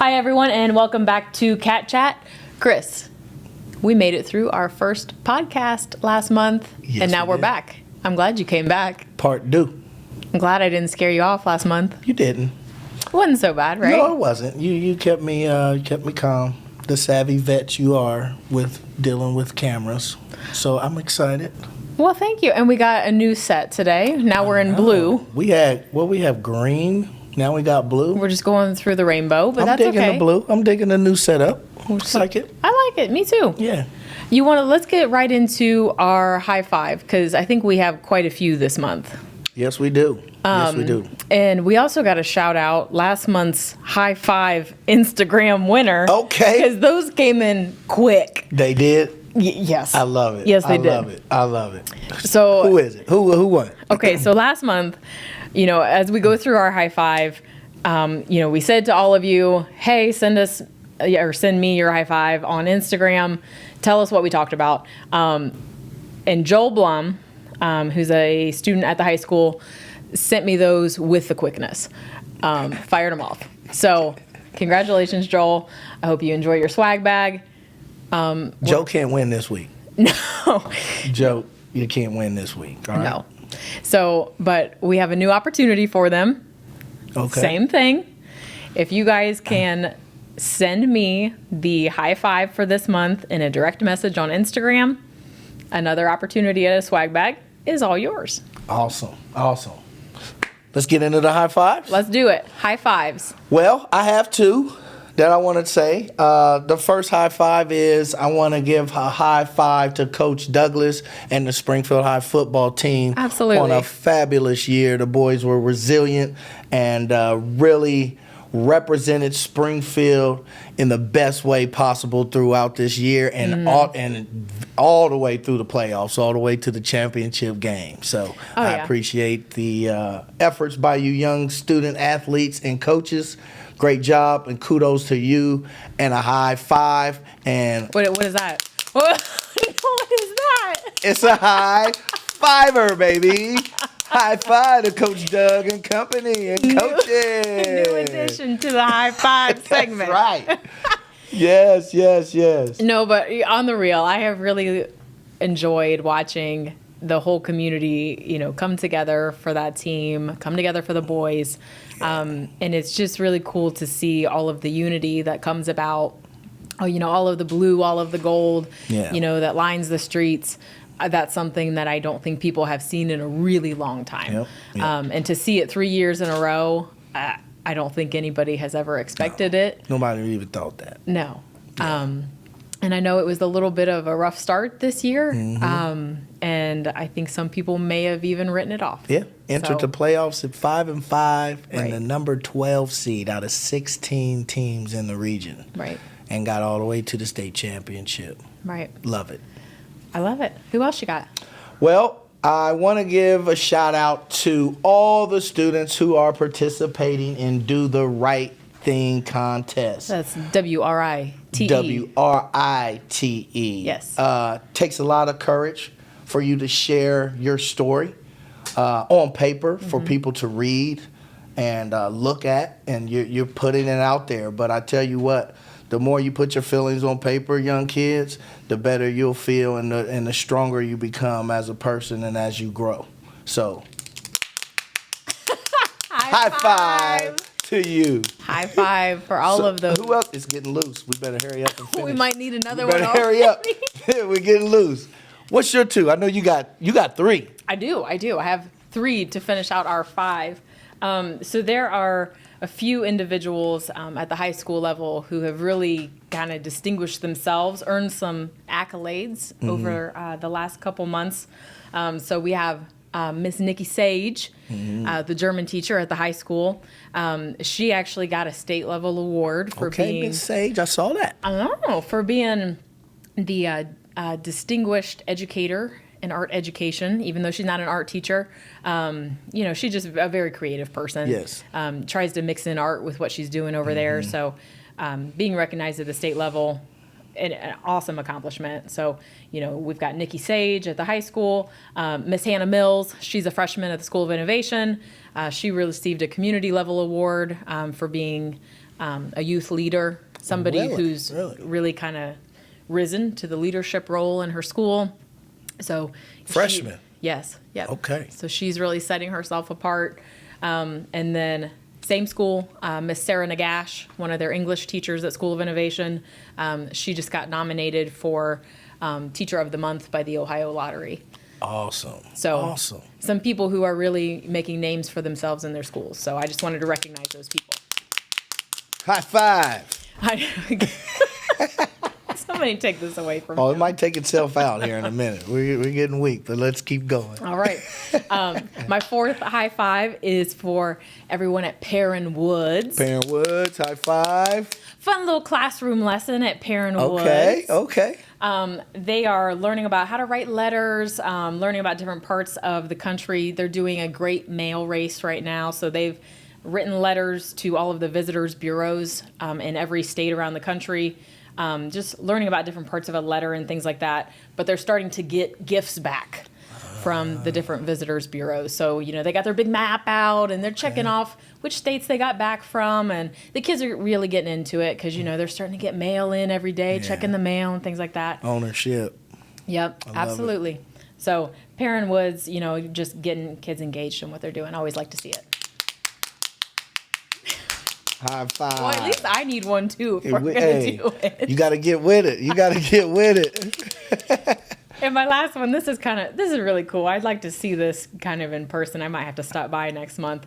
Hi, everyone, and welcome back to Cat Chat. Chris, we made it through our first podcast last month, and now we're back. I'm glad you came back. Part 2. I'm glad I didn't scare you off last month. You didn't. It wasn't so bad, right? No, it wasn't. You kept me calm. The savvy vet you are with dealing with cameras. So I'm excited. Well, thank you. And we got a new set today. Now we're in blue. We have green. Now we got blue. We're just going through the rainbow, but I'm that's okay. digging the blue. I'm digging the new setup. Like it. I like it. Me too. Yeah. Let's get right into our high five, because I think we have quite a few this month. Yes, we do. Yes, we do. And we also got to shout out last month's high five Instagram winner. Okay. Because those came in quick. They did? Yes. I love it. Yes, they did. I love it. So who is it? Who won? Okay, so last month, as we go through our high five, we said to all of you, hey, send me your high five on Instagram. Tell us what we talked about. And Joel Blum, who's a student at the high school, sent me those with the quickness. Fired them off. So congratulations, Joel. I hope you enjoy your swag bag. Joe can't win this week. No. Joe, you can't win this week. All right? No. So, but we have a new opportunity for them. Okay. Same thing. If you guys can send me the high five for this month in a direct message on Instagram, another opportunity at a swag bag is all yours. Awesome. Let's get into the high fives. Let's do it. High fives. Well, I have two that I want to say. The first high five is I want to give a high five to Coach Douglas and the Springfield High football team. Absolutely. On a fabulous year. The boys were resilient and really represented Springfield in the best way possible throughout this year and all the way through the playoffs, all the way to the championship game. So I appreciate the efforts by you young student athletes and coaches. Great job and kudos to you and a high five. And what is that? What is that? It's a high fiver, baby. High five to Coach Doug and company and coaches. New addition to the high five segment. That's right. Yes. No, but on the real, I have really enjoyed watching the whole community, come together for that team, come together for the boys. And it's just really cool to see all of the unity that comes about. All of the blue, all of the gold, that lines the streets. That's something that I don't think people have seen in a really long time. Yep. And to see it 3 years in a row, I don't think anybody has ever expected it. Nobody even thought that. No. Yeah. And I know it was a little bit of a rough start this year. Mm-hmm. And I think some people may have even written it off. Yeah. Entered the playoffs at 5-5 and right. the number 12 seed out of 16 teams in the region. Right. And got all the way to the state championship. Right. Love it. I love it. Who else you got? Well, I want to give a shout out to all the students who are participating in Do the Right Thing contest. That's W-R-I-T-E. W-R-I-T-E. Yes. Takes a lot of courage for you to share your story on paper for people to read and look at, and you're putting it out there. But I tell you what, the more you put your feelings on paper, young kids, the better you'll feel and the stronger you become as a person and as you grow. So, high five to you. High five for all of those. Who else is getting loose? We better hurry up and finish. We might need another one. Better hurry up. We're getting loose. What's your two? I know you got three. I do. I have three to finish out our five. So there are a few individuals at the high school level who have really kind of distinguished themselves, earned some accolades over the last couple months. So we have Miss Nikki Sage, the German teacher at the high school. She actually got a state level award for being Miss Sage, I saw that. For being the distinguished educator in art education, even though she's not an art teacher. She's just a very creative person. Yes. Tries to mix in art with what she's doing over there. So being recognized at the state level, an awesome accomplishment. So, we've got Nikki Sage at the high school. Miss Hannah Mills, she's a freshman at the School of Innovation. She received a community level award for being a youth leader, somebody who's really kind of risen to the leadership role in her school. So freshman. Yes. Yep. Okay. So she's really setting herself apart. And then same school, Miss Sarah Nagash, one of their English teachers at School of Innovation. She just got nominated for Teacher of the Month by the Ohio Lottery. Awesome. So awesome. Some people who are really making names for themselves in their schools. So I just wanted to recognize those people. High five. Somebody take this away from me. Oh, it might take itself out here in a minute. We're getting weak, but let's keep going. All right. My fourth high five is for everyone at Perrin Woods. Perrin Woods, high five. Fun little classroom lesson at Perrin Woods. Okay. They are learning about how to write letters, learning about different parts of the country. They're doing a great mail race right now. So they've written letters to all of the visitors bureaus in every state around the country. Just learning about different parts of a letter and things like that. But they're starting to get gifts back from the different visitors bureaus. So, they got their big map out and they're checking off which states they got back from. And the kids are really getting into it because, they're starting to get mail in every day, checking the mail and things like that. Ownership. Yep, absolutely. So Perrin Woods, just getting kids engaged in what they're doing. I always like to see it. High five. Well, at least I need one too if we're going to do it. You got to get with it. And my last one, this is really cool. I'd like to see this kind of in person. I might have to stop by next month.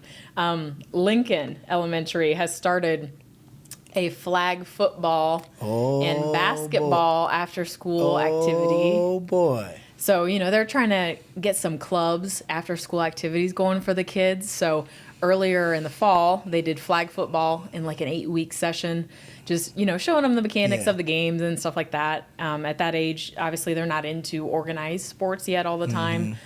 Lincoln Elementary has started a flag football and basketball after school activity. Oh boy. So, they're trying to get some clubs after school activities going for the kids. So earlier in the fall, they did flag football in like an 8-week session, just, showing them the mechanics of the games and stuff like that. At that age, obviously, they're not into organized sports yet all the time.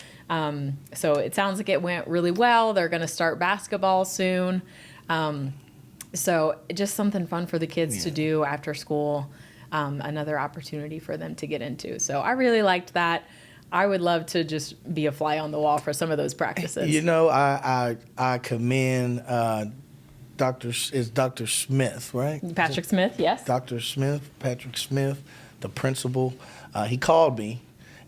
So it sounds like it went really well. They're going to start basketball soon. So just something fun for the kids to do after school, another opportunity for them to get into. So I really liked that. I would love to just be a fly on the wall for some of those practices. I commend Dr. Smith, right? Patrick Smith, yes. Dr. Smith, Patrick Smith, the principal. He called me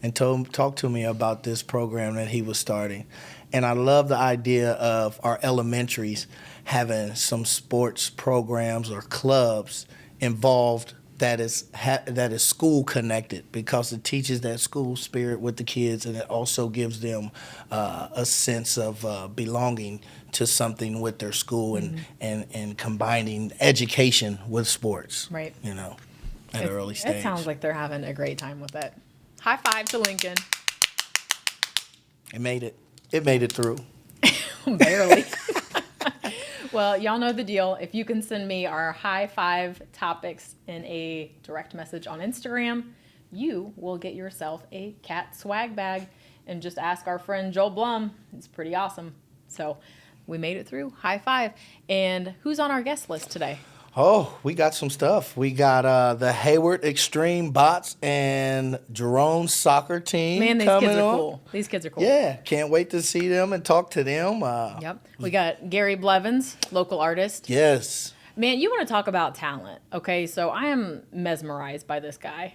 and talked to me about this program that he was starting. And I love the idea of our elementaries having some sports programs or clubs involved that is school connected, because it teaches that school spirit with the kids, and it also gives them a sense of belonging to something with their school, and combining education with sports. Right. At an early stage. It sounds like they're having a great time with it. High five to Lincoln. It made it. It made it through. Barely. Well, y'all know the deal. If you can send me our high five topics in a direct message on Instagram, you will get yourself a cat swag bag. And just ask our friend Joel Blum. It's pretty awesome. So we made it through. High five. And who's on our guest list today? Oh, we got some stuff. We got the Hayward Extreme Bots and Jerome's soccer team. Man, these kids are cool. These kids are cool. Yeah, can't wait to see them and talk to them. Yep. We got Gary Blevins, local artist. Yes. Man, you want to talk about talent. Okay, so I am mesmerized by this guy.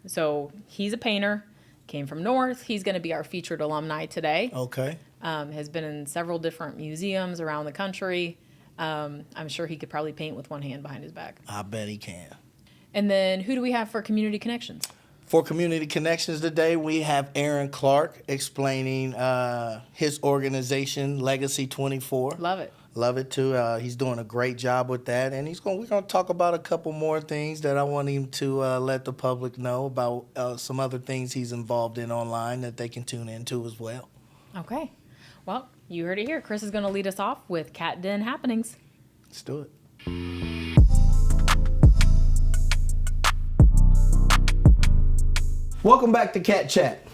So he's a painter, came from North. He's going to be our featured alumni today. Okay. Has been in several different museums around the country. I'm sure he could probably paint with one hand behind his back. I bet he can. And then who do we have for Community Connections? For Community Connections today, we have Aaron Clark explaining his organization, Legacy 24. Love it. Love it, too. He's doing a great job with that. And we're going to talk about a couple more things that I want him to let the public know about, some other things he's involved in online that they can tune into as well. Okay. Well, you heard it here. Chris is going to lead us off with Cat Den happenings. Let's do it. Welcome back to Cat Chat.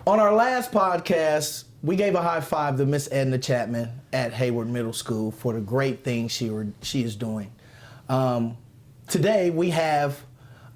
On our last podcast, we gave a high five to Miss Edna Chapman at Hayward Middle School for the great things she is doing. Today, we have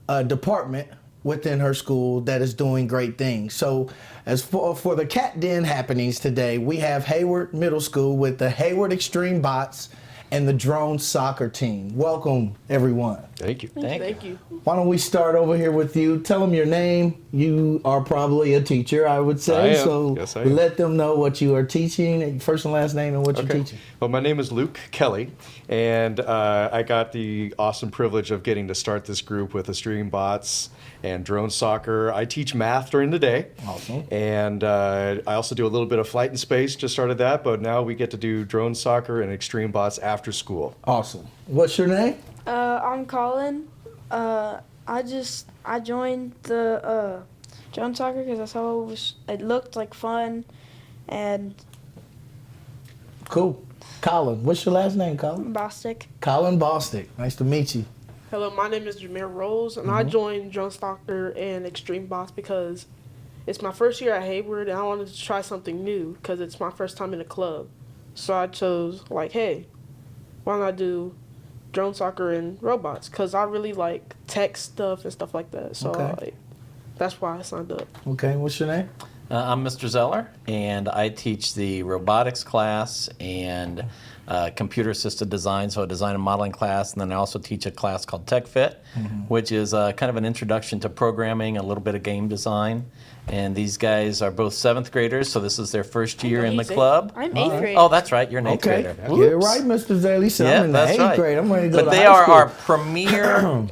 a department within her school that is doing great things. So as for the Cat Den happenings today, we have Hayward Middle School with the Hayward Extreme Bots and the drone soccer team. Welcome, everyone. Thank you. Thank you. Why don't we start over here with you? Tell them your name. You are probably a teacher, I would say. I am. So Yes, I am. let them know what you are teaching, first and last name, and what you're teaching. Well, my name is Luke Kelly, and I got the awesome privilege of getting to start this group with Extreme Bots and drone soccer. I teach math during the day. Awesome. And I also do a little bit of flight in space, just started that, but now we get to do drone soccer and Extreme Bots after school. Awesome. What's your name? I'm Colin. I joined the drone soccer because I saw it looked like fun, and Cool. Colin. What's your last name, Colin? Bostic. Colin Bostic. Nice to meet you. Hello, my name is Jameer Rose, and I joined Drone Stalker and Extreme Boss because it's my first year at Hayward, and I wanted to try something new because it's my first time in a club. So I chose, like, hey, why not do drone soccer and robots? Because I really like tech stuff and stuff like that. So Okay. that's why I signed up. Okay. What's your name? I'm Mr. Zeller, and I teach the robotics class and computer-assisted design, so a design and modeling class, and then I also teach a class called Tech Fit, which is kind of an introduction to programming, a little bit of game design. And these guys are both 7th graders, so this is their first year in the club. I'm All 8th right. grade. Oh, that's right, you're an 8th Okay. grader. Get it right, Mr. Zaley. So Yeah, I'm in the that's 8th right. grade. I'm ready to go But to they high are school. our premier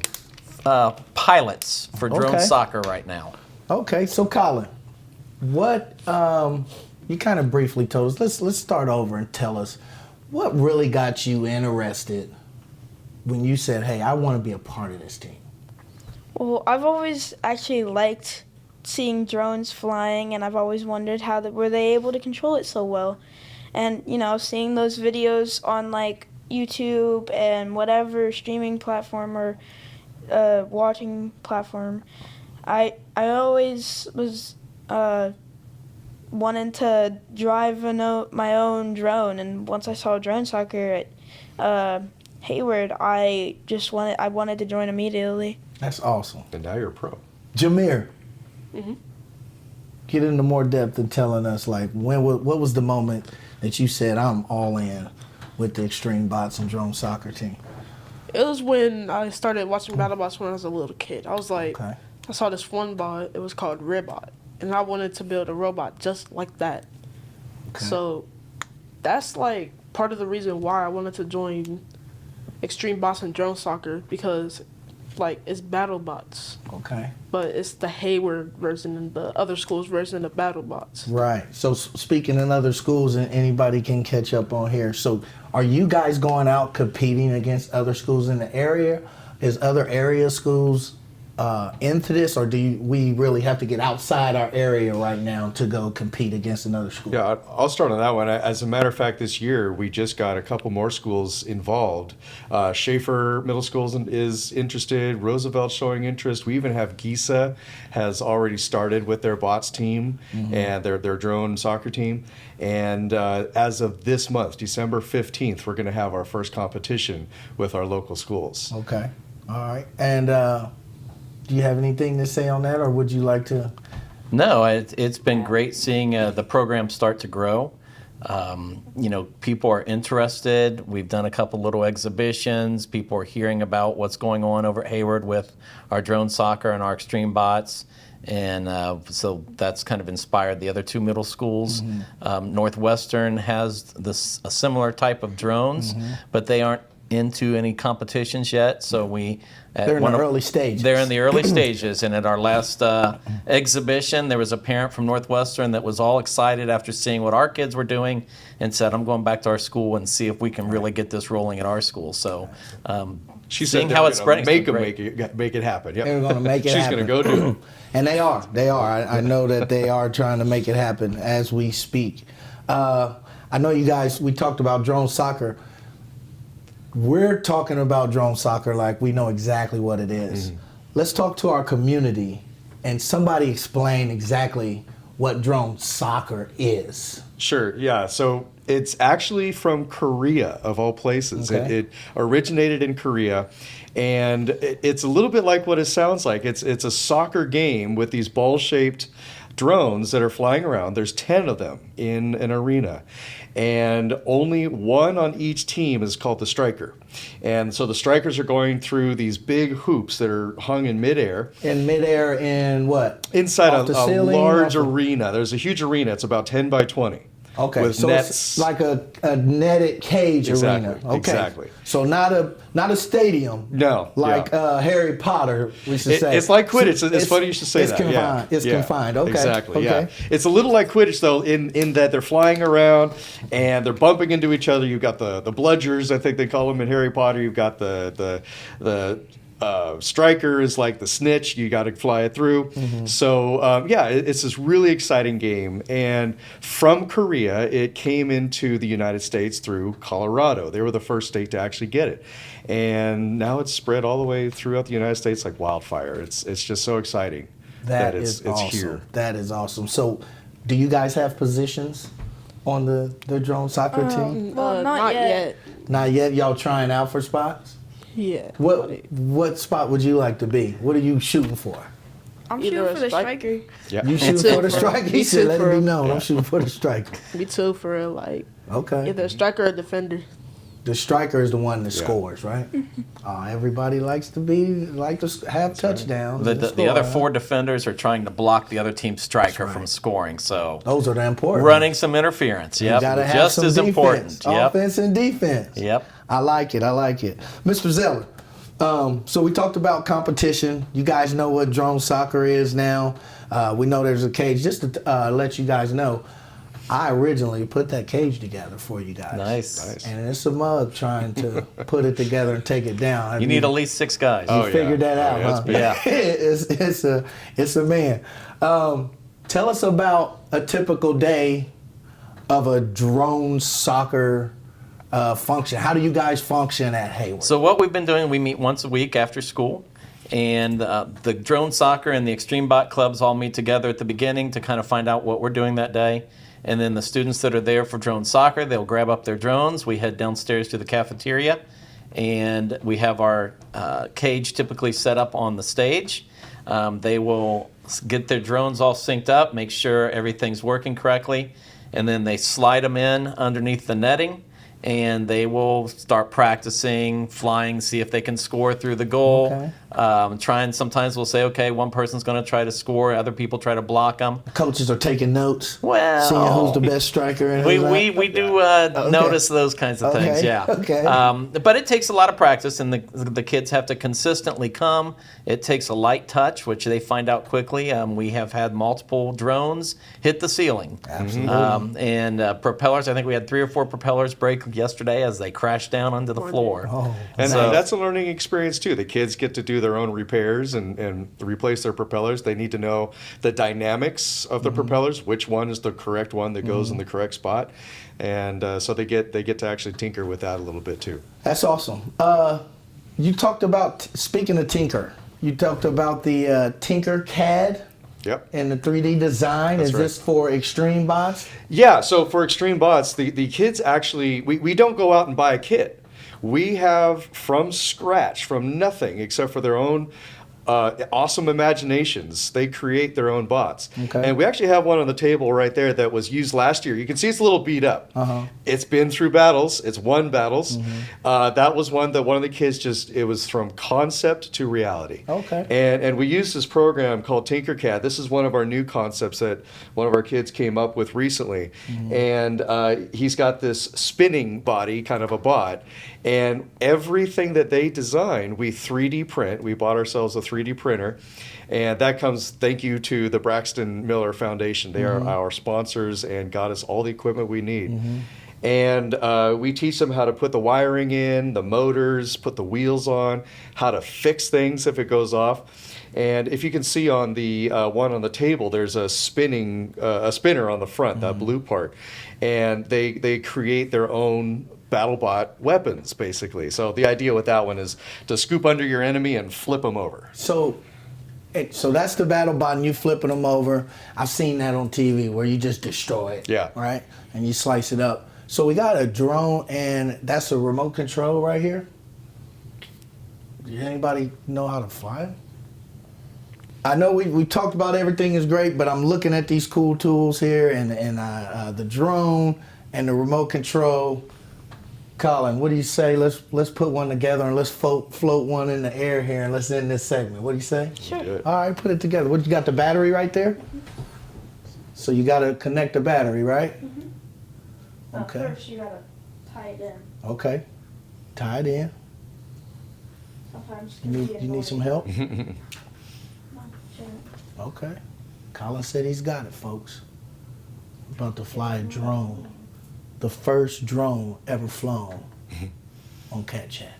pilots for drone Okay. soccer right now. Okay, so Colin, what you kind of briefly told us. Let's start over and tell us what really got you interested when you said, "Hey, I want to be a part of this team." Well, I've always actually liked seeing drones flying, and I've always wondered were they able to control it so well. And seeing those videos on like YouTube and whatever streaming platform or watching platform, I always was wanting to drive my own drone. And once I saw drone soccer at Hayward, I wanted to join immediately. That's awesome. And now you're a pro. Jameer, get into more depth in telling us like what was the moment that you said, "I'm all in with the Extreme Bots and Drone Soccer team"? It was when I started watching BattleBots when I was a little kid. I was like, Okay. I saw this one bot. It was called Redbot, and I wanted to build a robot just like that. Okay. So that's like part of the reason why I wanted to join Extreme Bots and Drone Soccer, because like it's BattleBots, Okay. but it's the Hayward version and the other school's version of BattleBots. Right. So speaking in other schools, and anybody can catch up on here. So are you guys going out competing against other schools in the area? Is other area schools into this, or do we really have to get outside our area right now to go compete against another school? Yeah, I'll start on that one. As a matter of fact, this year we just got a couple more schools involved. Schaefer Middle School is interested. Roosevelt's showing interest. We even have Gisa has already started with their bots team and their drone soccer team. And as of this month, December 15th, we're going to have our first competition with our local schools. Okay. All right. And do you have anything to say on that, or would you like to? No, it's been great seeing the program start to grow. People are interested. We've done a couple little exhibitions. People are hearing about what's going on over at Hayward with our drone soccer and our extreme bots. And so that's kind of inspired the other two middle schools. Northwestern has a similar type of drones, but they aren't into any competitions yet. So They're in the early stages. They're in the early stages. And at our last exhibition, there was a parent from Northwestern that was all excited after seeing what our kids were doing and said, "I'm going back to our school and see if we can really get this rolling at our school." So She seeing said how they're it's gonna spreading. make it happen. Yep. They're going to make it She's happen. going to go do it. And they are. They are. I know that they are trying to make it happen as we speak. I know you guys, we talked about drone soccer. We're talking about drone soccer like we know exactly what it is. Let's talk to our community and somebody explain exactly what drone soccer is. Sure, yeah. So it's actually from Korea, of all places. Okay. It originated in Korea, and it's a little bit like what it sounds like. It's a soccer game with these ball-shaped drones that are flying around. There's 10 of them in an arena, and only one on each team is called the striker. And so the strikers are going through these big hoops that are hung in midair. In midair, in what? Inside Off a the ceiling, large off the- arena. There's a huge arena. It's about 10 by 20. Okay, With so nets. it's like a netted cage Exactly, arena. Okay, exactly. So not a stadium. No, like yeah. Harry Potter. We should say It's like Quidditch. It's funny you should say it's that. Confined. Yeah. It's Yeah. confined. Okay. Exactly. Okay. Yeah. It's a little like Quidditch though, in that they're flying around and they're bumping into each other. You've got the bludgers, I think they call them in Harry Potter. You've got the striker is like the snitch. You got to fly it through. So yeah, it's this really exciting game. And from Korea, it came into the United States through Colorado. They were the first state to actually get it, and now it's spread all the way throughout the United States like wildfire. It's just so exciting that it's awesome. here. That is awesome. So, do you guys have positions on the drone soccer team? Well, not yet. Not yet. Y'all trying out for spots? Yeah. What spot would you like to be? What are you shooting for? I'm Either shooting a for the striker. striker. Yeah. You shooting too. for the striker? Me He said, too, let it for be real. known. I'm shooting for the striker. Me too, for real. Like Okay. either a striker or a defender. The striker is the one that scores, right? Everybody likes to have touchdowns. and The score, other huh? 4 defenders are trying to block the other team's striker from scoring. So Those are the important. running some interference. You Yep. gotta have Just some as defense, important. Yep. offense and defense. Yep. I like it. I like it, Mr. Zeller. So we talked about competition. You guys know what drone soccer is now. We know there's a cage. Just to let you guys know, I originally put that cage together for you guys. Nice. And it's a mug trying to put it together and take it down. You need at least 6 guys. Oh, You figured that out, yeah, huh? that's big. it's a man. Tell us about a typical day of a drone soccer function. How do you guys function at Hayward? So what we've been doing, we meet once a week after school, and the drone soccer and the Extreme Bot clubs all meet together at the beginning to kind of find out what we're doing that day. And then the students that are there for drone soccer, they'll grab up their drones. We head downstairs to the cafeteria, and we have our cage typically set up on the stage. They will get their drones all synced up, make sure everything's working correctly, and then they slide them in underneath the netting, and they will start practicing flying, see if they can score through the goal. Okay. Sometimes we'll say, okay, one person's going to try to score, other people try to block them. Coaches are taking notes. Well, Seeing who's the best striker. And we, who's we, not. we do notice those kinds of things, Okay, yeah. okay. But it takes a lot of practice, and the kids have to consistently come. It takes a light touch, which they find out quickly. We have had multiple drones hit the ceiling. Absolutely. And propellers, I think we had 3 or 4 propellers break yesterday as they crashed down onto the floor. Oh, And So- that's a learning experience too. The kids get to do their own repairs and replace their propellers. They need to know the dynamics of the propellers, which one is the correct one that goes in the correct spot, and so they get to actually tinker with that a little bit too. that's awesome. You talked about, speaking of tinker, you talked about the Tinker CAD Yep. and the 3D design. That's Is right. this for Extreme Bots? Yeah, so for Extreme Bots, the kids actually, we don't go out and buy a kit. We have from scratch, from nothing except for their own awesome imaginations, they create their own bots. Okay. And we actually have one on the table right there that was used last year. You can see it's a little beat up. It's been through battles. It's won battles. That was one that one of the kids it was from concept to reality. Okay. And we use this program called Tinkercad. This is one of our new concepts that one of our kids came up with recently. And he's got this spinning body, kind of a bot. And everything that they design, we 3D print. We bought ourselves a 3D printer. And that comes thank you to the Braxton Miller Foundation. They are our sponsors and got us all the equipment we need. And we teach them how to put the wiring in, the motors, put the wheels on, how to fix things if it goes off. And if you can see on the one on the table, there's a spinner on the front, that blue part. And they create their own BattleBot weapons, basically. So the idea with that one is to scoop under your enemy and flip them over. So that's the BattleBot, and you flipping them over. I've seen that on TV where you just destroy it. Yeah. Right? And you slice it up. So we got a drone, and that's a remote control right here. Does anybody know how to fly it? I know we talked about everything is great, but I'm looking at these cool tools here and the drone and the remote control. Colin, what do you say? Let's put one together and let's float one in the air here and let's end this segment. What do you say? Sure. All right, put it together. What, you got the battery right there? So you got to connect the battery, right? Okay. First, you gotta tie it in. Okay. Tie it in. Sometimes You need some help? Sure. Okay. Colin said he's got it, folks. We're about to fly a drone. The first drone ever flown on Cat Chat.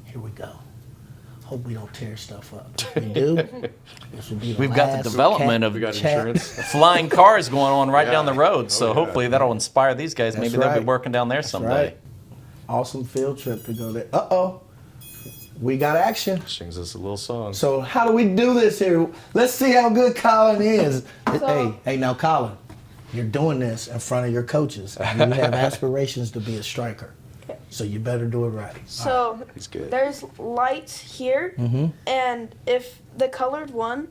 Here we go. Hope we don't tear stuff up. If we do, this will be the We've got the last development Cat of We got Chat. insurance. flying cars going on right Yeah. down the road. So Oh, yeah. hopefully that'll inspire these guys. Maybe That's they'll right. be working down there someday. Right. Awesome field trip to go there. Uh-oh. We got action. Sings us a little song. So how do we do this here? Let's see how good Colin is. Hey, now Colin, you're doing this in front of your coaches. And you have aspirations to be a striker. So you better do it right. So He's good. there's lights here, and if the colored one,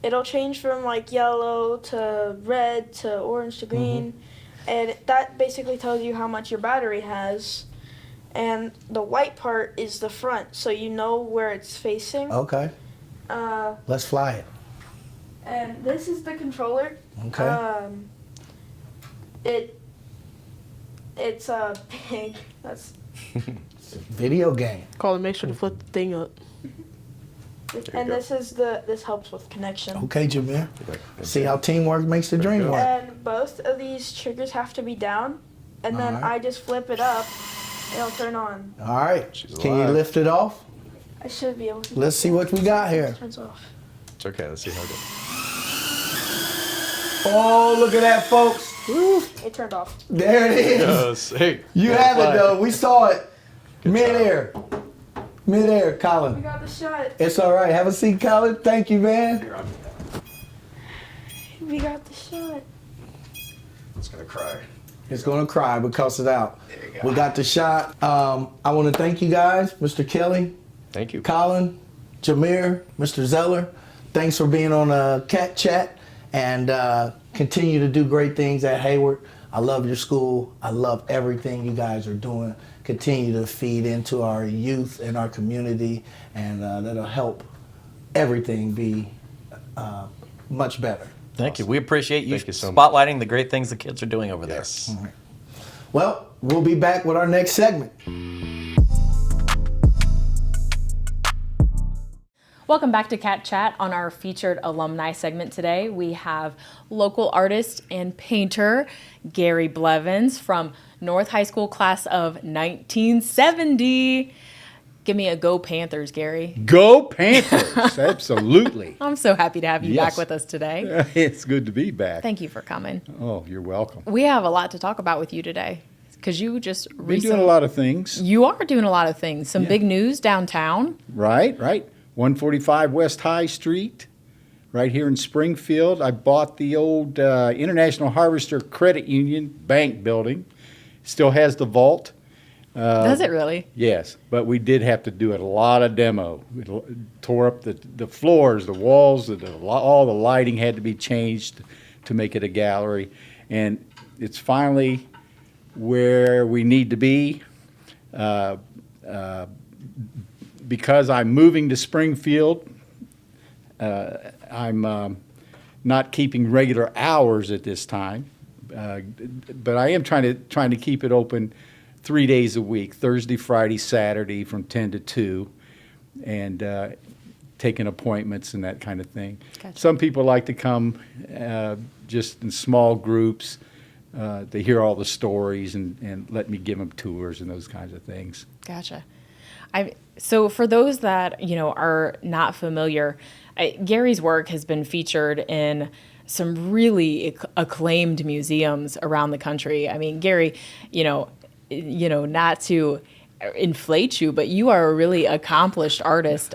it'll change from like yellow to red to orange to green, and that basically tells you how much your battery has. And the white part is the front, so you know where it's facing. Okay, let's fly it. And this is the controller. Okay. It's big. That's It's a video game. Call and make sure to flip the thing up. and go. this helps with connection. Okay, Jameer. Okay. See how teamwork makes the dream go. work. And both of these triggers have to be down, and then Alright. I just flip it up, and it'll turn on. All right. She's Can you alive. lift it off? I should be able to. Let's see what we got here. It turns off. It's okay. Let's see how it goes. Oh, look at that, folks. Woo. It turned off. There it is. Yes. Hey. You gotta have fly. it, though. We saw it. Good Midair. Midair, We Colin. got the shot. It's all right. Have a seat, Colin. Thank you, man. Here, We got the shot. It's gonna cry. It's going to cry because it's out. There you go. We got the shot. I want to thank you guys, Mr. Kelly, Thank you. Colin, Jameer, Mr. Zeller. Thanks for being on Cat Chat, and continue to do great things at Hayward. I love your school. I love everything you guys are doing. Continue to feed into our youth and our community, and that'll help everything be much better. Thank you. We appreciate you Thank you so much. spotlighting the great things the kids are doing over there. Yes. Well, we'll be back with our next segment. Welcome back to Cat Chat. On our featured alumni segment today, we have local artist and painter Gary Blevins from North High School class of 1970. Give me a go Panthers, Gary. Go Panthers! Absolutely. I'm so happy to have you Yes. back with us today. It's good to be back. Thank you for coming. Oh, you're welcome. We have a lot to talk about with you today because you just Been doing a lot of things. You are doing a lot of things. Some big news downtown. Right. 145 West High Street, right here in Springfield. I bought the old International Harvester Credit Union bank building. Still has the vault. Does it really? Yes, but we did have to do a lot of demo. We tore up the floors, the walls, all the lighting had to be changed to make it a gallery. And it's finally where we need to be. Because I'm moving to Springfield, I'm not keeping regular hours at this time, but I am trying to keep it open 3 days a week, Thursday, Friday, Saturday from 10 to 2, and taking appointments and that kind of thing. Gotcha. Some people like to come just in small groups. They hear all the stories and let me give them tours and those kinds of things. Gotcha. So for those that, are not familiar, Gary's work has been featured in some really acclaimed museums around the country. I mean, Gary, not to inflate you, but you are a really accomplished artist.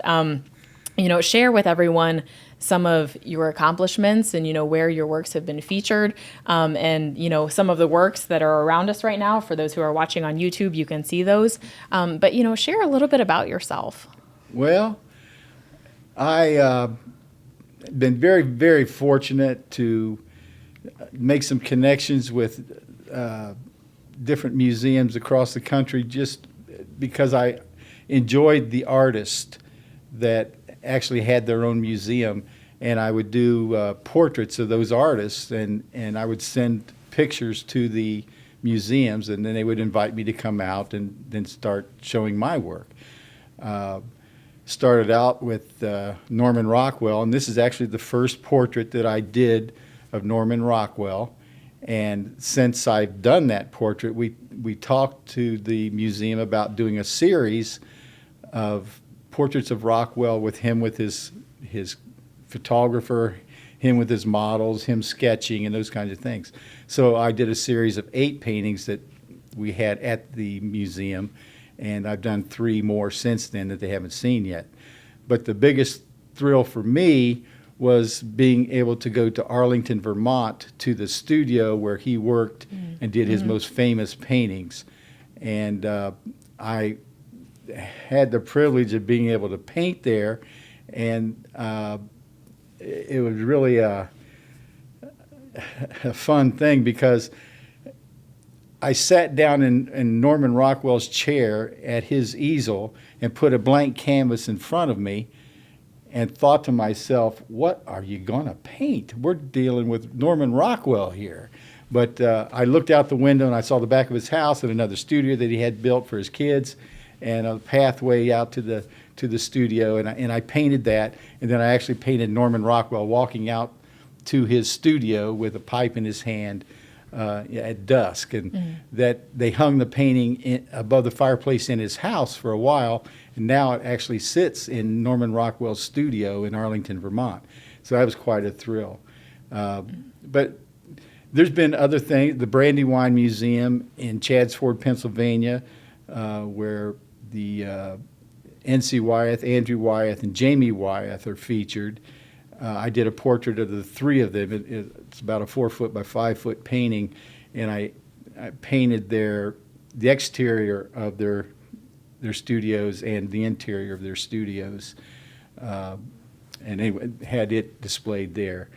Share with everyone some of your accomplishments and, where your works have been featured. And, some of the works that are around us right now. For those who are watching on YouTube, you can see those. But, share a little bit about yourself. Well, I been very, very fortunate to make some connections with different museums across the country just because I enjoyed the artists that actually had their own museum, and I would do portraits of those artists, and I would send pictures to the museums, and then they would invite me to come out and then start showing my work. Started out with Norman Rockwell, and this is actually the first portrait that I did of Norman Rockwell. And since I've done that portrait, we talked to the museum about doing a series of portraits of Rockwell with him with his photographer, him with his models, him sketching, and those kinds of things. So I did a series of 8 paintings that we had at the museum, and I've done 3 more since then that they haven't seen yet. But the biggest thrill for me was being able to go to Arlington, Vermont, to the studio where he worked and did his most famous paintings. And I had the privilege of being able to paint there, and it was really a fun thing because I sat down in Norman Rockwell's chair at his easel and put a blank canvas in front of me and thought to myself, what are you going to paint? We're dealing with Norman Rockwell here. But I looked out the window and I saw the back of his house and another studio that he had built for his kids and a pathway out to the studio, and I painted that, and then I actually painted Norman Rockwell walking out to his studio with a pipe in his hand at dusk, and that they hung the painting above the fireplace in his house for a while, and now it actually sits in Norman Rockwell's studio in Arlington, Vermont. So that was quite a thrill. But there's been other things. The Brandywine Museum in Chadsford, Pennsylvania, where the N.C. Wyeth, Andrew Wyeth, and Jamie Wyeth are featured. I did a portrait of the 3 of them. It's about a 4-foot by 5-foot painting, and I painted the exterior of their studios and the interior of their studios, and anyway, had it displayed there.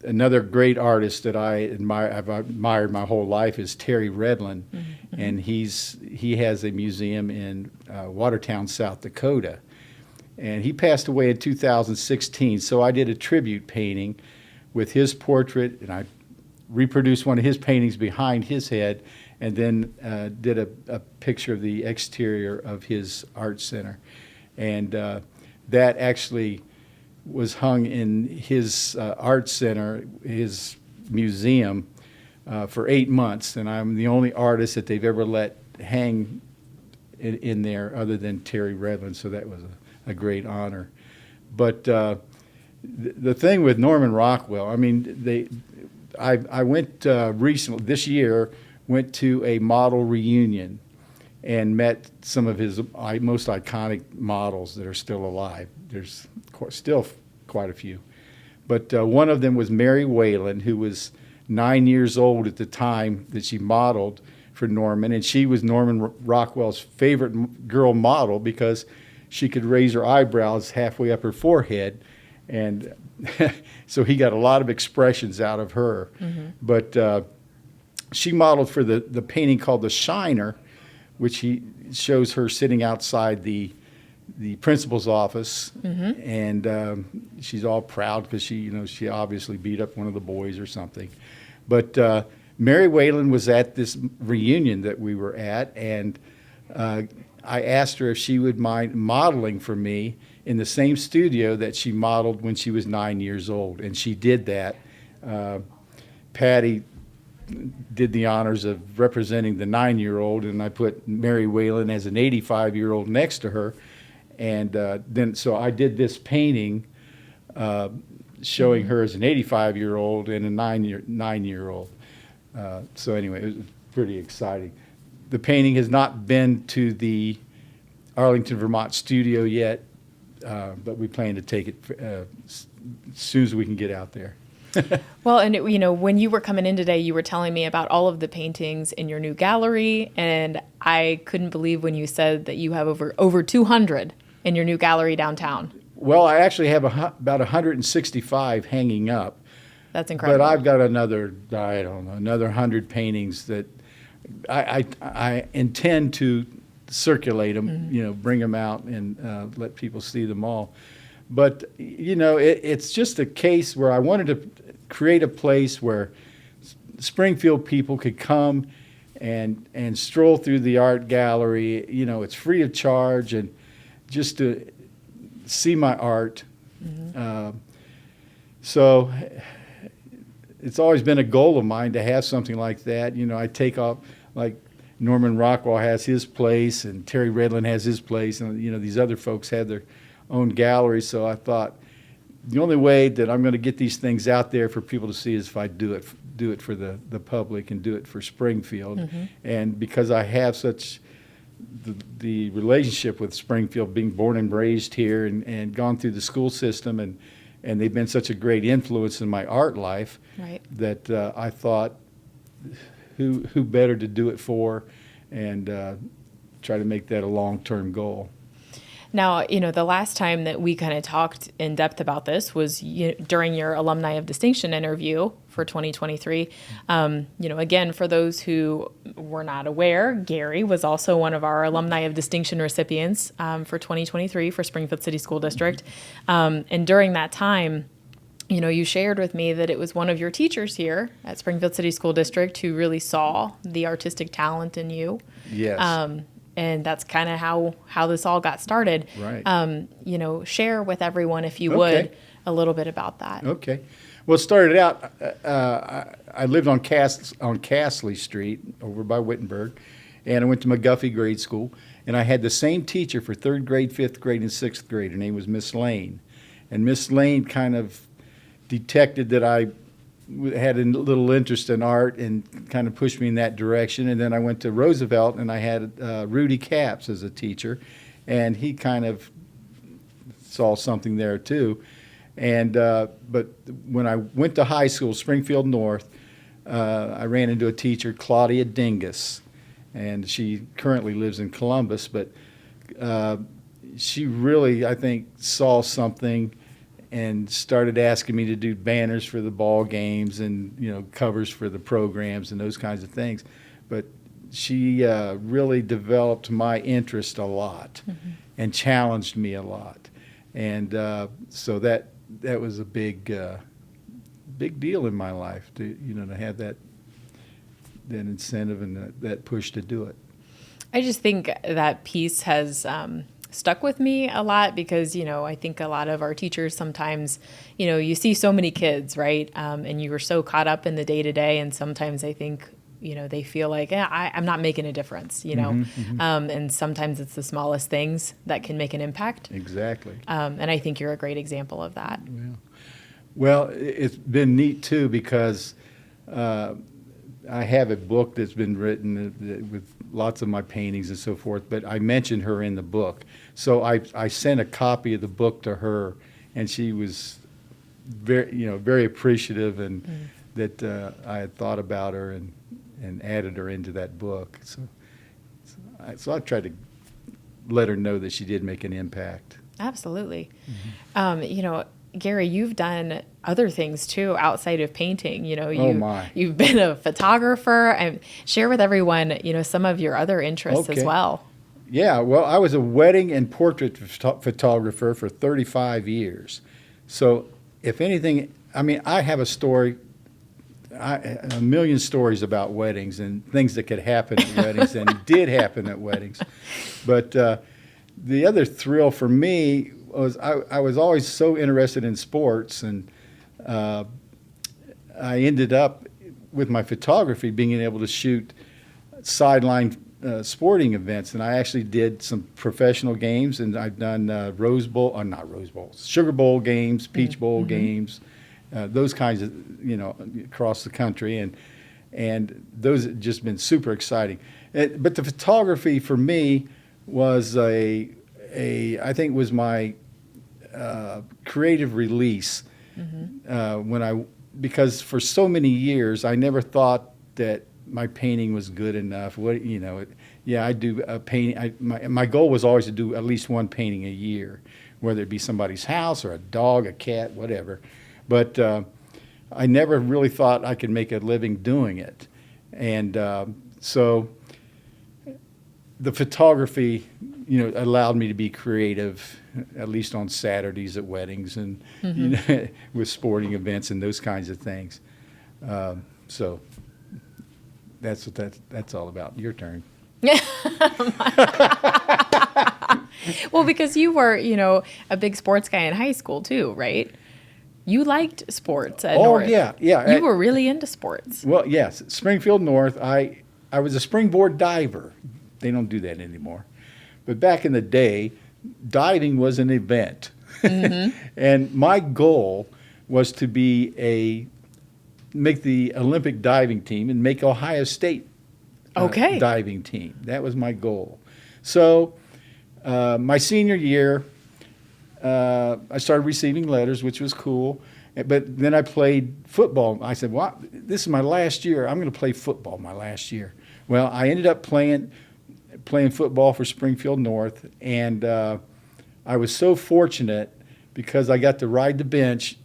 Another great artist that I've admired my whole life is Terry Redlin, and he has a museum in Watertown, South Dakota. And he passed away in 2016, so I did a tribute painting with his portrait, and I reproduced one of his paintings behind his head, and then did a picture of the exterior of his art center. And that actually was hung in his art center, his museum, for 8 months, and I'm the only artist that they've ever let hang in there other than Terry Redlin, so that was a great honor. But the thing with Norman Rockwell, I mean, I went recently, this year, went to a model reunion and met some of his most iconic models that are still alive. There's still quite a few. But one of them was Mary Whalen, who was 9 years old at the time that she modeled for Norman, and she was Norman Rockwell's favorite girl model because she could raise her eyebrows halfway up her forehead, and so he got a lot of expressions out of her. But she modeled for the painting called The Shiner, which he shows her sitting outside the principal's office, and she's all proud because she obviously beat up one of the boys or something. But Mary Whalen was at this reunion that we were at, and I asked her if she would mind modeling for me in the same studio that she modeled when she was 9 years old, and she did that. Patty did the honors of representing the 9-year-old, and I put Mary Whalen as an 85-year-old next to her. And then so I did this painting showing her as an 85-year-old and a 9-year-old. So anyway, it was pretty exciting. The painting has not been to the Arlington, Vermont studio yet, but we plan to take it as soon as we can get out there. Well, and when you were coming in today, you were telling me about all of the paintings in your new gallery, and I couldn't believe when you said that you have over 200 in your new gallery downtown. Well, I actually have about 165 hanging up. That's incredible. But I've got another, I don't know, another 100 paintings that I intend to circulate them, bring them out and let people see them all. But, it's just a case where I wanted to create a place where Springfield people could come and stroll through the art gallery. It's free of charge, and just to see my art. So it's always been a goal of mine to have something like that. I take off, like Norman Rockwell has his place, and Terry Redlin has his place, and these other folks had their own galleries. So I thought the only way that I'm going to get these things out there for people to see is if I do it for the public and do it for Springfield. And because I have such the relationship with Springfield, being born and raised here and gone through the school system, and they've been such a great influence in my art life, Right. that I thought, who better to do it for, and try to make that a long-term goal. Now, the last time that we kind of talked in depth about this was during your Alumni of Distinction interview for 2023. Again, for those who were not aware, Gary was also one of our Alumni of Distinction recipients for 2023 for Springfield City School District. And during that time, you shared with me that it was one of your teachers here at Springfield City School District who really saw the artistic talent in you. Yes. And that's kind of how this all got started. Right. Share with everyone, if you Okay. would, a little bit about that. Okay. Well, it started out, I lived on Castley Street over by Wittenberg, and I went to McGuffey Grade School, and I had the same teacher for 3rd grade, 5th grade, and 6th grade. Her name was Miss Lane. And Miss Lane kind of detected that I had a little interest in art and kind of pushed me in that direction. And then I went to Roosevelt, and I had Rudy Capps as a teacher, and he kind of saw something there too. And but when I went to high school, Springfield North, I ran into a teacher, Claudia Dingus, and she currently lives in Columbus. But she really, I think, saw something and started asking me to do banners for the ball games and covers for the programs and those kinds of things. But she really developed my interest a lot and challenged me a lot, and so that was a big deal in my life to to have that incentive and that push to do it. I just think that piece has stuck with me a lot because, I think a lot of our teachers sometimes, you see so many kids, right? And you were so caught up in the day-to-day, and sometimes I think, they feel like, I'm not making a difference, and sometimes it's the smallest things that can make an impact. Exactly. And I think you're a great example of that. Well, it's been neat too because I have a book that's been written with lots of my paintings and so forth, but I mentioned her in the book. So I sent a copy of the book to her, and she was very appreciative, and that I had thought about her and added her into that book. So I tried to let her know that she did make an impact. Absolutely. Gary, you've done other things too outside of painting. You've been a photographer, and share with everyone, some of your other interests as well. Yeah, well, I was a wedding and portrait photographer for 35 years. So if anything, I have a story, a million stories about weddings and things that could happen at weddings and did happen at weddings. But the other thrill for me was I was always so interested in sports, and I ended up with my photography being able to shoot sideline sporting events, and I actually did some professional games, and I've done Sugar Bowl games, Peach Bowl games, those kinds of across the country, and those have just been super exciting. But the photography for me was I think was my creative release because for so many years I never thought that my painting was good enough. I do a painting. My goal was always to do at least one painting a year. whether it be somebody's house or a dog, a cat, whatever. But I never really thought I could make a living doing it. And so the photography, allowed me to be creative, at least on Saturdays at weddings and with sporting events and those kinds of things. So that's what that's all about. Your turn. Well, because you were, a big sports guy in high school too, right? You liked sports at North. Yeah. You were really into sports. Well, yes. Springfield North, I was a springboard diver. They don't do that anymore. But back in the day, diving was an event. And my goal was to make the Olympic diving team and make Ohio State diving team. That was my goal. So my senior year, I started receiving letters, which was cool. But then I played football. I said, well, this is my last year. I'm going to play football my last year. Well, I ended up playing football for Springfield North, and I was so fortunate because I got to ride the bench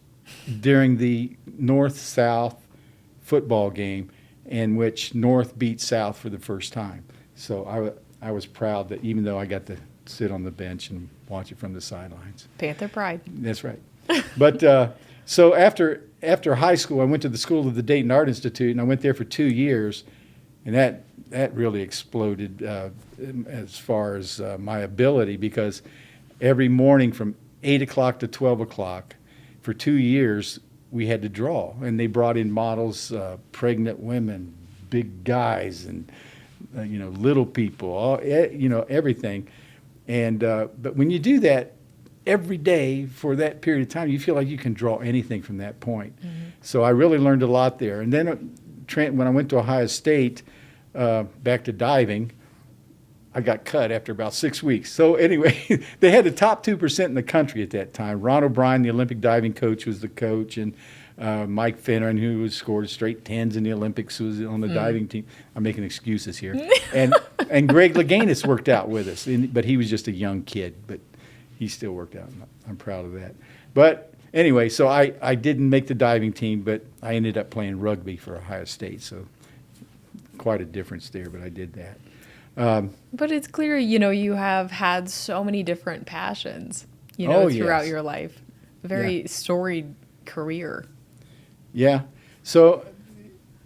during the North-South football game in which North beat South for the first time. So I was proud that even though I got to sit on the bench and watch it from the sidelines. Panther pride. That's right. But so after high school, I went to the School of the Dayton Art Institute, and I went there for 2 years, and that really exploded as far as my ability, because every morning from 8 o'clock to 12 o'clock for 2 years, we had to draw. And they brought in models, pregnant women, big guys, and little people, everything. And but when you do that every day for that period of time, you feel like you can draw anything from that point. So I really learned a lot there. And then when I went to Ohio State, back to diving, I got cut after about 6 weeks. So anyway, they had the top 2% in the country at that time. Ron O'Brien, the Olympic diving coach, was the coach, and Mike Finneran, who scored straight 10s in the Olympics, was on the diving team. I'm making excuses here. And Greg Louganis worked out with us, but he was just a young kid, but he still worked out. And I'm proud of that. But anyway, so I didn't make the diving team, but I ended up playing rugby for Ohio State, so quite a difference there, but I did that. But it's clear, you have had so many different passions, throughout your life. A very storied career. Yeah. So,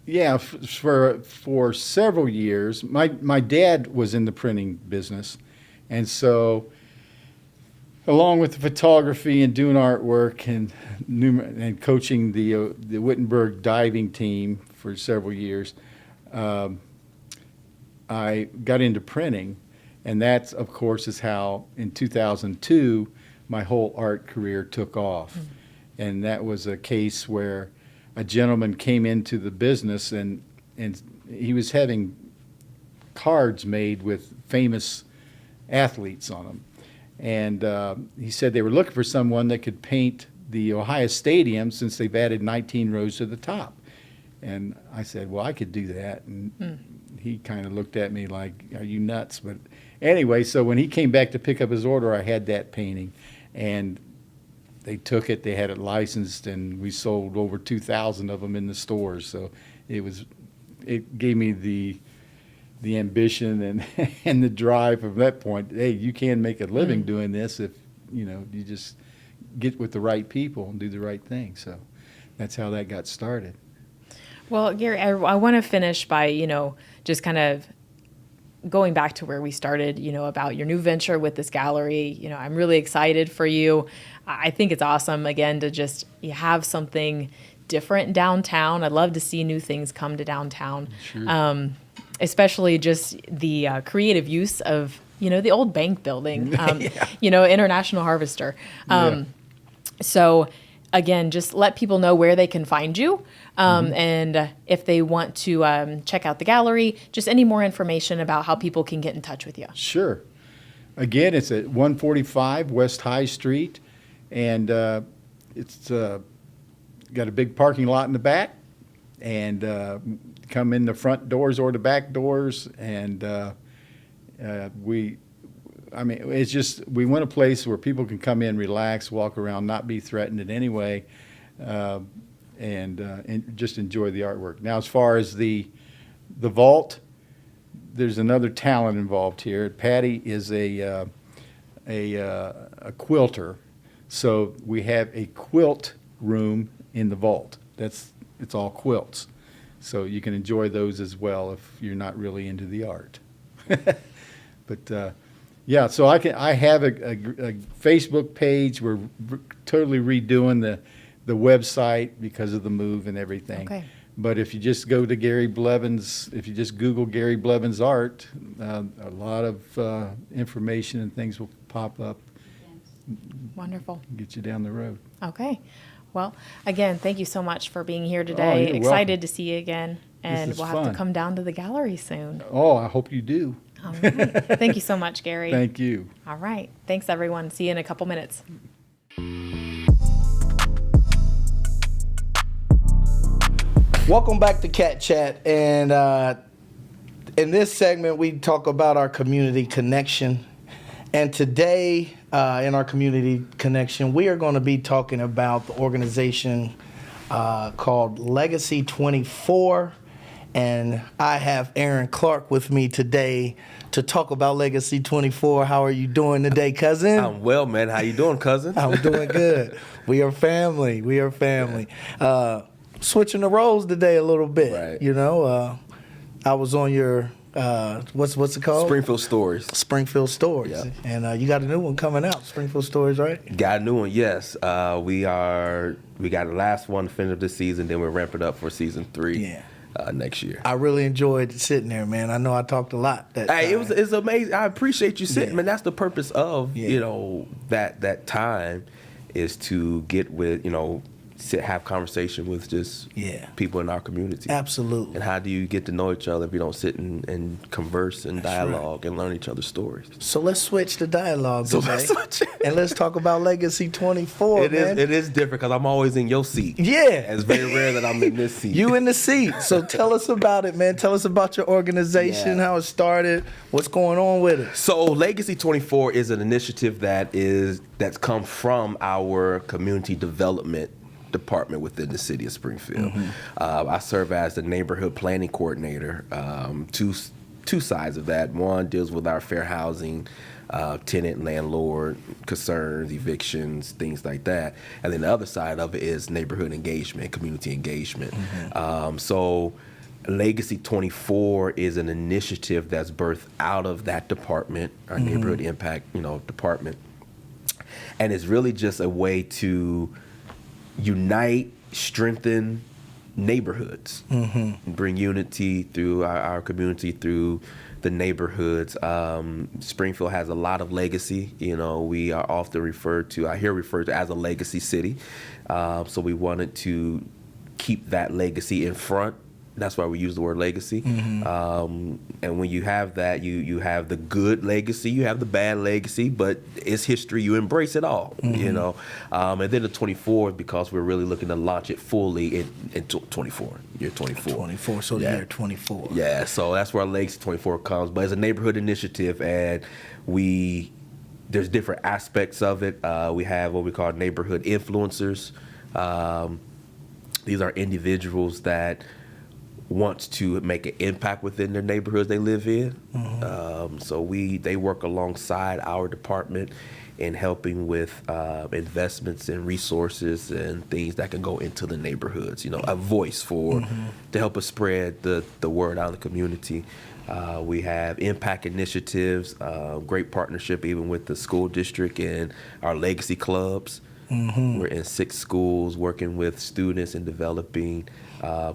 for several years, my dad was in the printing business, and so along with the photography and doing artwork and coaching the Wittenberg diving team for several years, I got into printing, and that, of course, is how in 2002 my whole art career took off. And that was a case where a gentleman came into the business, and he was having cards made with famous athletes on them. And he said they were looking for someone that could paint the Ohio Stadium, since they've added 19 rows to the top. And I said, well, I could do that. And he kind of looked at me like, are you nuts? But anyway, so when he came back to pick up his order, I had that painting. And they took it, they had it licensed, and we sold over 2,000 of them in the stores. So it gave me the ambition and the drive from that point. Hey, you can make a living doing this if you just get with the right people and do the right thing. So that's how that got started. Well, Gary, I want to finish by, just kind of going back to where we started, about your new venture with this gallery. I'm really excited for you. I think it's awesome, again, to just have something different downtown. I'd love to see new things come to downtown, especially just the creative use of, the old bank building, International Harvester. So, again, just let people know where they can find you. And if they want to check out the gallery, just any more information about how people can get in touch with you. Sure. Again, it's at 145 West High Street, and it's got a big parking lot in the back, and come in the front doors or the back doors, and I mean, it's just, we want a place where people can come in, relax, walk around, not be threatened in any way, and just enjoy the artwork. Now, as far as the vault, there's another talent involved here. Patty is a quilter, so we have a quilt room in the vault. It's all quilts, so you can enjoy those as well if you're not really into the art. But yeah, so I have a Facebook page. We're totally redoing the website because of the move and everything. Okay. But if you just go to Gary Blevins, if you just Google Gary Blevins art, a lot of information and things will pop up, Wonderful. get you down the road. Okay. Well, again, thank you so much for being here today. you're Excited welcome. to see you again. And is we'll have to fun. come down to the gallery soon. Oh, I hope you do. All right. Thank you so much, Gary. Thank you. All right. Thanks, everyone. See you in a couple minutes. Welcome back to Cat Chat, and in this segment we talk about our community connection. And today, in our community connection, we are going to be talking about the organization called Legacy 24, and I have Aaron Clark with me today to talk about Legacy 24. How are you doing today, cousin? I'm well, man. How you doing, cousin? I'm doing good. We are family. We are family. Switching the roles today a little bit. Right. You know, I was on your what's it called? Springfield Stories. Springfield Stories. Yep. And you got a new one coming out, Springfield Stories, right? Got a new one, yes. We got the last one finished this season, then we're ramping up for season 3 next year. I really enjoyed sitting there, man. I know I talked a lot. Hey, it's amazing. I appreciate you sitting, Yeah. man. That's the purpose of Yeah. that time is to get with have conversation with just people in our community. Absolutely. And how do you get to know each other if you don't sit and converse and dialogue and learn each other's stories? So let's switch the dialogue So today, let's switch. and let's talk about Legacy 24. It is different because I'm always in your seat. Yeah. It's very rare that I'm in this seat. You in the seat. So tell us about it, man. Tell us about your organization, how it started, what's going on with it. So Legacy 24 is an initiative that's come from our community development department within the city of Springfield. I serve as the neighborhood planning coordinator. Two sides of that. One deals with our fair housing, tenant and landlord concerns, evictions, things like that. And then the other side of it is neighborhood engagement, community engagement. So Legacy 24 is an initiative that's birthed out of that department, our neighborhood impact, department. And it's really just a way to unite, strengthen neighborhoods, bring unity through our community, through the neighborhoods. Springfield has a lot of legacy. We are often referred to as a legacy city. So we wanted to keep that legacy in front. That's why we use the word legacy. And when you have that, you have the good legacy, you have the bad legacy, but it's history. You embrace it all, And then the 24, because we're really looking to launch it fully in 24, year 24. 24, so the year 24. Yeah, so that's where Legacy 24 comes. But it's a neighborhood initiative, and there's different aspects of it. We have what we call neighborhood influencers. These are individuals that wants to make an impact within their neighborhoods they live in. So they work alongside our department in helping with investments and resources and things that can go into the neighborhoods. A voice to help us spread the word out in the community. We have impact initiatives, great partnership even with the school district and our legacy clubs. We're in 6 schools working with students and developing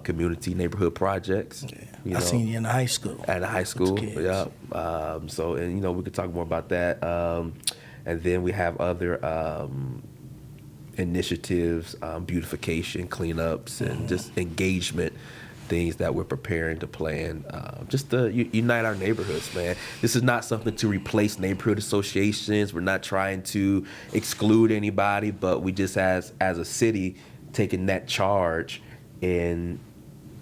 community neighborhood projects. I seen you in high school. At a high school, kids. yeah. So we could talk more about that. And then we have other initiatives, beautification, cleanups, and just engagement things that we're preparing to plan, just to unite our neighborhoods, man. This is not something to replace neighborhood associations. We're not trying to exclude anybody, but we just as a city taking that charge in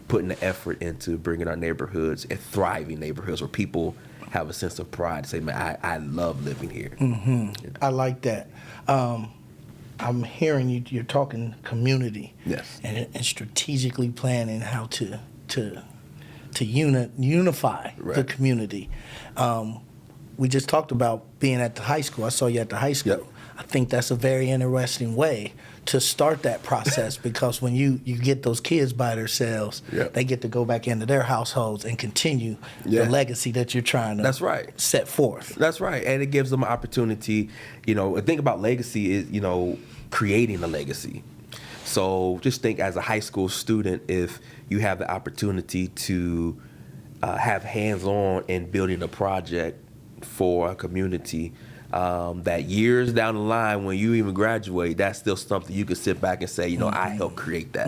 putting the effort into bringing our neighborhoods and thriving neighborhoods where people have a sense of pride to say, man, I love living here. I like that. I'm hearing you're talking community. Yes. And strategically planning how to unify the Right. community. We just talked about being at the high school. I saw you at the high school. Yep. I think that's a very interesting way to start that process because when you get those kids by themselves, Yep. they get to go back into their households and continue Yeah. the legacy that you're trying to That's right. set forth. That's right. And it gives them an opportunity. The thing about legacy is, creating a legacy. So just think as a high school student, if you have the opportunity to have hands-on in building a project for a community, that years down the line when you even graduate, that's still something you could sit back and say, I helped create that.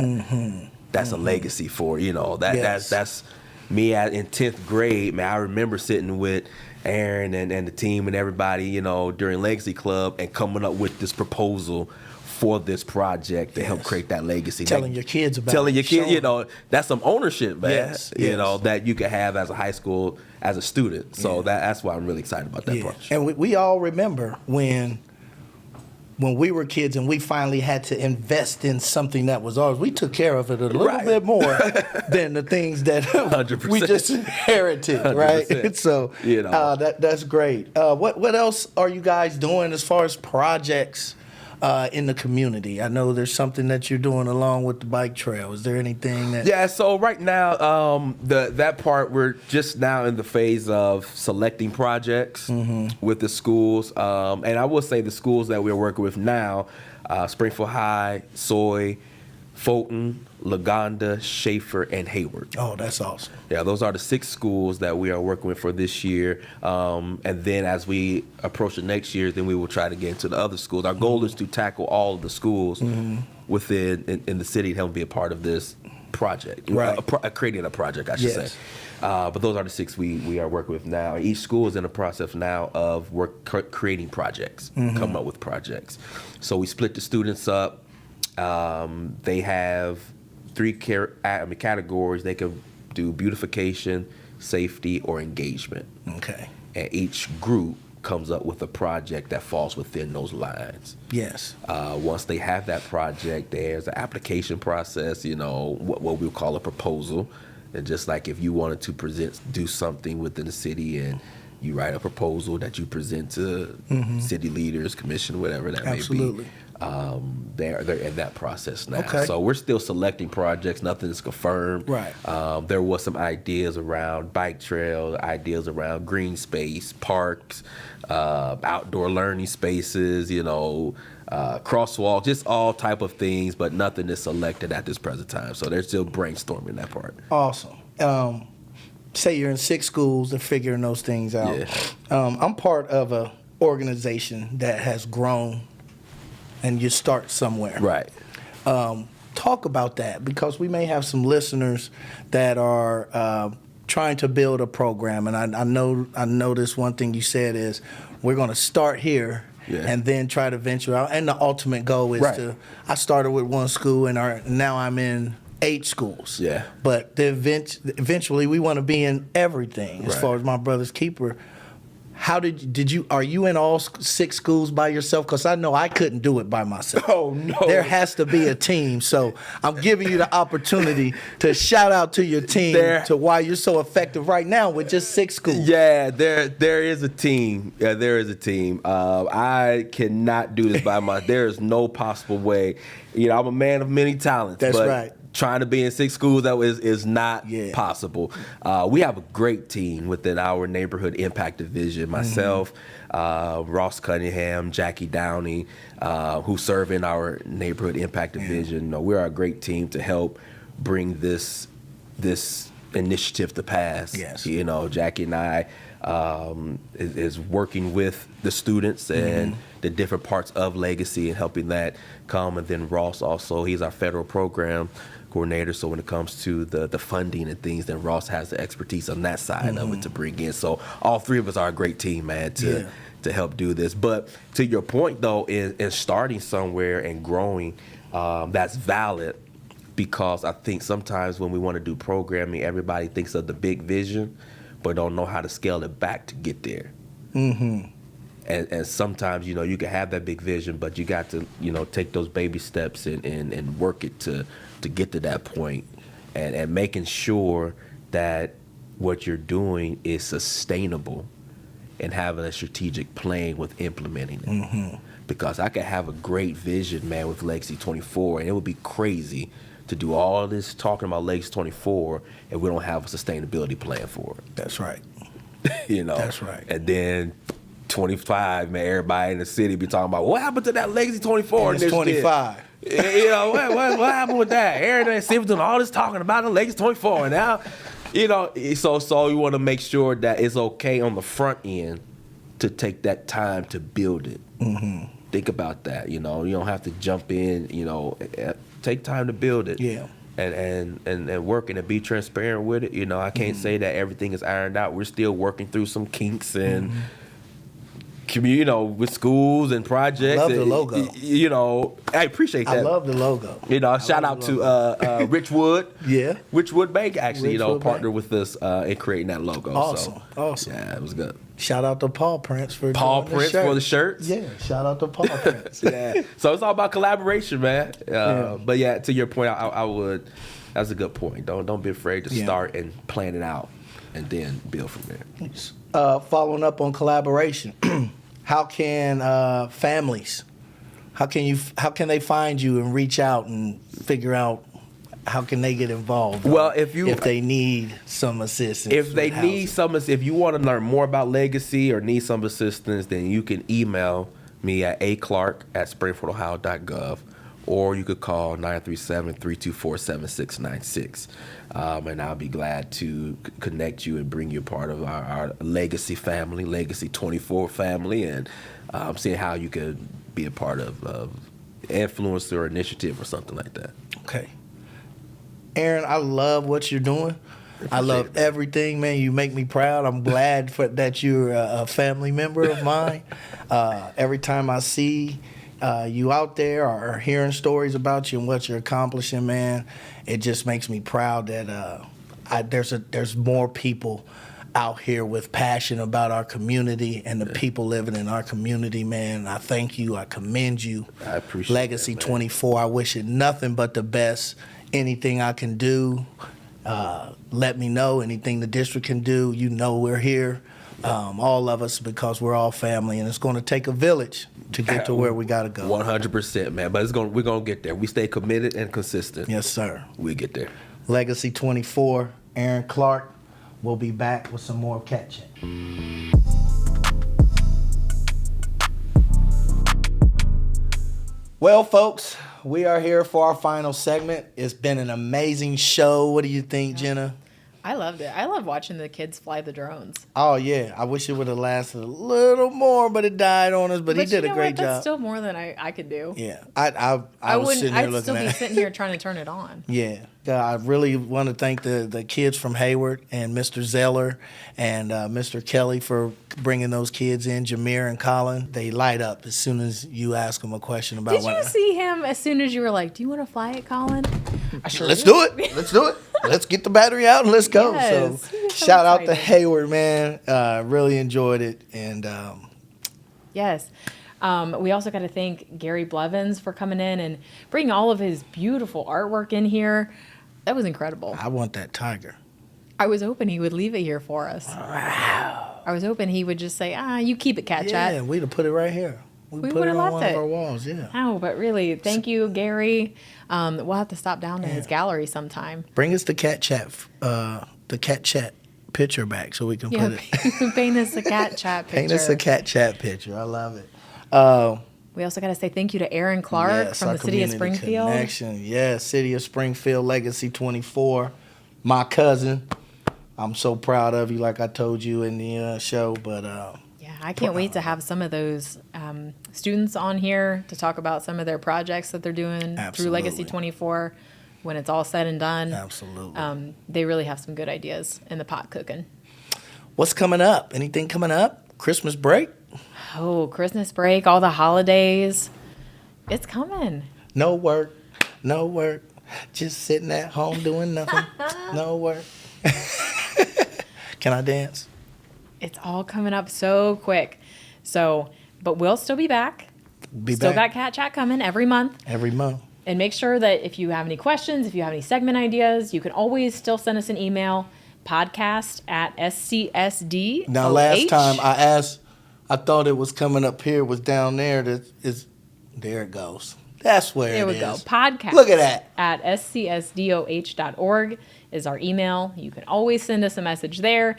That's a legacy for, Yes. that's me in 10th grade, man. I remember sitting with Aaron and the team and everybody, during Legacy Club and coming up with this proposal for this project to help create that legacy. Telling your kids about telling it. your kids, Showing. that's some ownership, man. Yes, yes. That you can have as a high school, as a student. So that's why I'm really excited about that part. And we all remember when we were kids and we finally had to invest in something that was ours. We took care of it a little Right. bit more than the things that 100%. we just inherited, right? 100%. So that's great. What else are you guys doing as far as projects in the community? I know there's something that you're doing along with the bike trail. Is there anything that? Yeah, so right now, that part, we're just now in the phase of selecting projects with the schools. And I will say the schools that we're working with now, Springfield High, Soy, Fulton, Lagonda, Schaefer, and Hayward. Oh, that's awesome. Yeah, those are the 6 schools that we are working with for this year. And then as we approach the next year, then we will try to get into the other schools. Our goal is to tackle all of the schools within in the city to help be a part of this project. Right. Creating a project, I should Yes. say. But those are the 6 we are working with now. Each school is in the process now of creating projects, coming up with projects. So we split the students up. They have 3 categories. They can do beautification, safety, or engagement. Okay. And each group comes up with a project that falls within those lines. Yes. Once they have that project, there's an application process, what we'll call a proposal. And just like if you wanted to do something within the city and you write a proposal that you present to city leaders, commission, whatever that Absolutely. may be. They're in that process now. Okay. So we're still selecting projects. Nothing is confirmed. Right. There was some ideas around bike trail, ideas around green space, parks, outdoor learning spaces, crosswalk, just all type of things, but nothing is selected at this present time. So they're still brainstorming that part. Awesome. Say you're in 6 schools, they're figuring those things out. Yeah. I'm part of a organization that has grown, and you start somewhere. Right. Talk about that, because we may have some listeners that are trying to build a program, and I know this one thing you said is we're going to start here. Yeah. And then try to venture out. And the ultimate goal is Right. I started with 1 school, and now I'm in 8 schools. Yeah. But eventually we want to be in everything. As Right. far as my brother's keeper, how are you in all 6 schools by yourself? Because I know I couldn't do it by myself. Oh, no. There has to be a team. So I'm giving you the opportunity to shout out to your team to why you're so effective right now with just 6 schools. Yeah, there is a team. Yeah, there is a team. I cannot do this by myself. There is no possible way. I'm a man of many talents. That's but right. Trying to be in 6 schools is not possible. We have a great team within our neighborhood impact division. Myself, Ross Cunningham, Jackie Downey, who serve in our neighborhood impact division. We're a great team to help bring this initiative to pass. Yes. Jackie and I is working with the students and the different parts of Legacy and helping that come. And then Ross also, he's our federal program coordinator. So when it comes to the funding and things, then Ross has the expertise on that side of it to bring in. So all 3 of us are a great team, man, to help do this. But to your point, though, in starting somewhere and growing, that's valid. because I think sometimes when we want to do programming, everybody thinks of the big vision, but don't know how to scale it back to get there. Mm-hmm. And sometimes, you know, you can have that big vision, but you got to, you know, take those baby steps and work it to get to that point, and making sure that what you're doing is sustainable and having a strategic plan with implementing it. Mm-hmm. Because I could have a great vision, man, with Legacy 24, and it would be crazy to do all this talking about Legacy 24 and we don't have a sustainability plan for it. That's right. You know? That's right. And then 25, man, everybody in the city be talking about, what happened to that Legacy 24? And it's 25. You know, what happened with that? Aaron and Steve was doing all this talking about the Legacy 24, and now, you know, so you want to make sure that it's okay on the front end to take that time to build it. Mm-hmm. Think about that. You know, you don't have to jump in. You know, take time to build it. Yeah. And working and be transparent with it. You know, I can't say that everything is ironed out. We're still working through some kinks and. You know, with schools and projects. I love the logo. You know, I appreciate that. I love the logo. You know, shout out to Rich Wood. Yeah. Rich Wood Bank actually, Richwood partnered Bank. with us in creating that logo. Awesome. So, Awesome. yeah, it was good. Shout out to Paul Prince for Paul doing the Prince shirt. for the shirts. Yeah, shout out to Paul Prince. Yeah. So it's all about collaboration, man. But yeah, to your point, I would. That's a good point. Don't be afraid to start and plan it out, and then build from there. Following up on collaboration, how can families, how can they find you and reach out and figure out how can they get involved? Well, if they need some assistance, if they with need housing? if you want to learn more about Legacy or need some assistance, then you can email me at aclark@springfieldohio.gov, or you could call 937-324-7696. And I'll be glad to connect you and bring you part of our Legacy family, Legacy 24 family, and seeing how you could be a part of influencer or initiative or something like that. Okay. Aaron, I love what you're doing. I love everything, man. You make me proud. I'm glad that you're a family member of mine. Every time I see you out there or hearing stories about you and what you're accomplishing, man, it just makes me proud that there's more people out here with passion about our community and the people living in our community, man. I thank you. I commend you. I appreciate Legacy that, man. 24. I wish it nothing but the best. Anything I can do, let me know. Anything the district can do, you know we're here. All of us, because we're all family, and it's going to take a village to get to where we got to go. 100%, man. But we're going to get there. We stay committed and consistent. Yes, sir. We get there. Legacy 24, Aaron Clark. We'll be back with some more catching. Well, folks, we are here for our final segment. It's been an amazing show. What do you think, Jenna? I loved it. I love watching the kids fly the drones. Oh, yeah. I wish it would have lasted a little more, but it died on us. But he did you know a great what? That's job. still more than I could do. Yeah. I was sitting here I'd looking still be at it. sitting here trying to turn it on. Yeah. I really want to thank the kids from Hayward and Mr. Zeller and Mr. Kelly for bringing those kids in, Jameer and Colin. They light up as soon as you ask them a question about Did you see him as soon as you were like, "Do you want to fly it, Colin?" Let's do it. Let's do it. Let's get the battery out and let's go. Yes, So he was so shout out to excited. Hayward, man. Really enjoyed it. And Yes. We also got to thank Gary Blevins for coming in and bringing all of his beautiful artwork in here. That was incredible. I want that tiger. I was hoping he would leave it here for us. Wow. I was hoping he would just say, you keep it, Cat Yeah, Chat. we'd have put it right here. We put it would've on left one of it. our walls, yeah. Oh, but really, thank you, Gary. We'll have to stop down to his gallery sometime. Bring us the Cat Chat picture back so we can Yeah, put it. paint us a Cat Chat picture. Paint us a Cat Chat picture. I love it. We also got to say thank you to Aaron Clark Yes, from our the city of community Springfield. Connection. Yes, City of Springfield, Legacy 24. My cousin. I'm so proud of you, like I told you in the show. But Yeah, I can't wait to have some of those students on here to talk about some of their projects that they're doing through Legacy Absolutely. 24 when it's all said and done. absolutely. They really have some good ideas in the pot cooking. What's coming up? Anything coming up? Christmas break? Oh, Christmas break, all the holidays. It's coming. No work. No work. Just sitting at home doing nothing. No work. Can I dance? It's all coming up so quick. So, but we'll still be back. Still got Cat Chat coming every month. Every month. And make sure that if you have any questions, if you have any segment ideas, you can always still send us an email, podcast@SCSD. Now, last time I asked, I thought it was coming up here, was down there. There it goes. That's where There it we is. go. Podcast. Look at that. At scsdoh.org is our email. You can always send us a message there.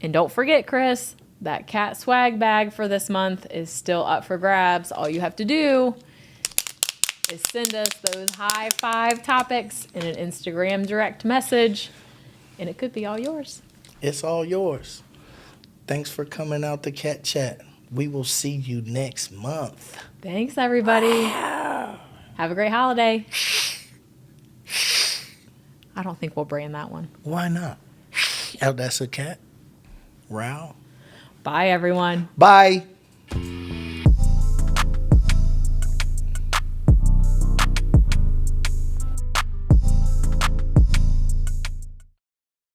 And don't forget, Chris, that cat swag bag for this month is still up for grabs. All you have to do is send us those high five topics in an Instagram direct message, and it could be all yours. It's all yours. Thanks for coming out to Cat Chat. We will see you next month. Thanks, everybody. Have a great holiday. I don't think we'll brand that one. Why not? Oh, that's a cat. Wow. Bye, everyone. Bye.